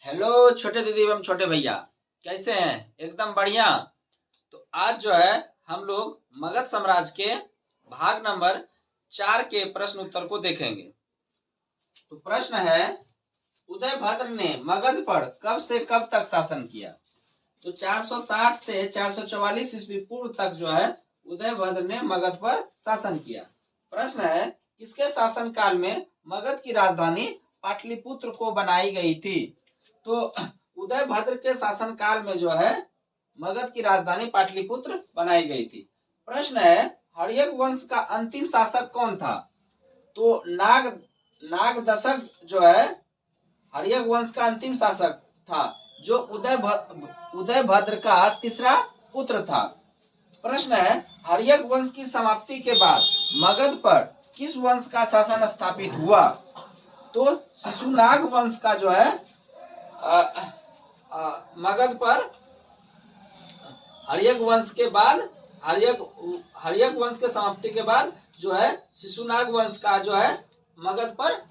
Hello छोटे दीदी एवं छोटे भैया, कैसे हैं? एकदम बढ़िया। तो आज जो है हम लोग मगध साम्राज्य के भाग नंबर 4 के प्रश्न उत्तर को देखेंगे। तो प्रश्न है, उदयभद्र ने मगध पर कब से कब तक शासन किया? तो 460 से 444 ईस्वी पूर्व तक जो है उदयभद्र ने मगध पर शासन किया। प्रश्न है, किसके शासन काल में मगध की राजधानी पाटलिपुत्र को बनाई गई थी? तो उदयभद्र के शासन काल में जो है मगध की राजधानी पाटलिपुत्र बनाई गई थी। प्रश्न है, हर्यक वंश का अंतिम शासक कौन था? तो नागदशक जो है हर्यक वंश का अंतिम शासक था, जो उदयभद्र का तीसरा पुत्र था। प्रश्न है, हर्यक वंश की समाप्ति के बाद मगध पर किस वंश का शासन स्थापित हुआ? तो शिशुनाग वंश का जो है मगध पर हर्यक वंश के बाद हर्यक वंश के समाप्ति के बाद जो है शिशुनाग वंश का जो है मगध पर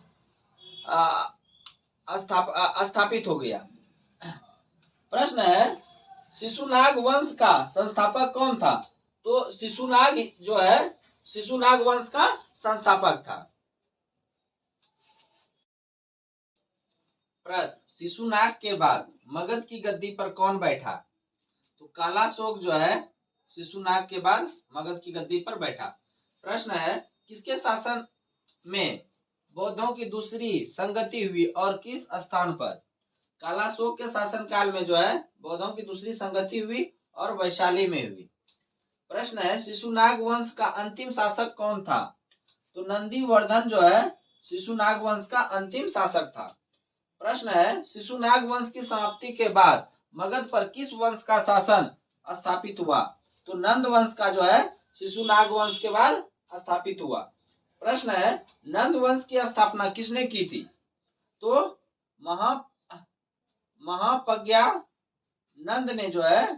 स्थापित हो गया। प्रश्न है, शिशुनाग वंश का संस्थापक कौन था? तो शिशुनाग जो है शिशुनाग वंश का संस्थापक था। प्रश्न, शिशुनाग के बाद मगध की गद्दी पर कौन बैठा? तो कालाशोक जो है शिशुनाग के बाद मगध की गद्दी पर बैठा। प्रश्न है, किसके शासन में बौद्धों की दूसरी संगति हुई और किस स्थान पर? कालाशोक के शासन काल में जो है बौद्धों की दूसरी संगति हुई और वैशाली में हुई। प्रश्न है, शिशुनाग वंश का अंतिम शासक कौन था? तो नंदीवर्धन जो है शिशुनाग वंश का अंतिम शासक था। प्रश्न है, शिशुनाग वंश की समाप्ति के बाद मगध पर किस वंश का शासन स्थापित हुआ? तो नंद वंश का जो है शिशुनाग वंश के बाद स्थापित हुआ। प्रश्न है, नंद वंश की स्थापना किसने की थी? तो महाप्रज्ञानंद ने जो है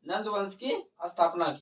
नंद वंश की स्थापना की।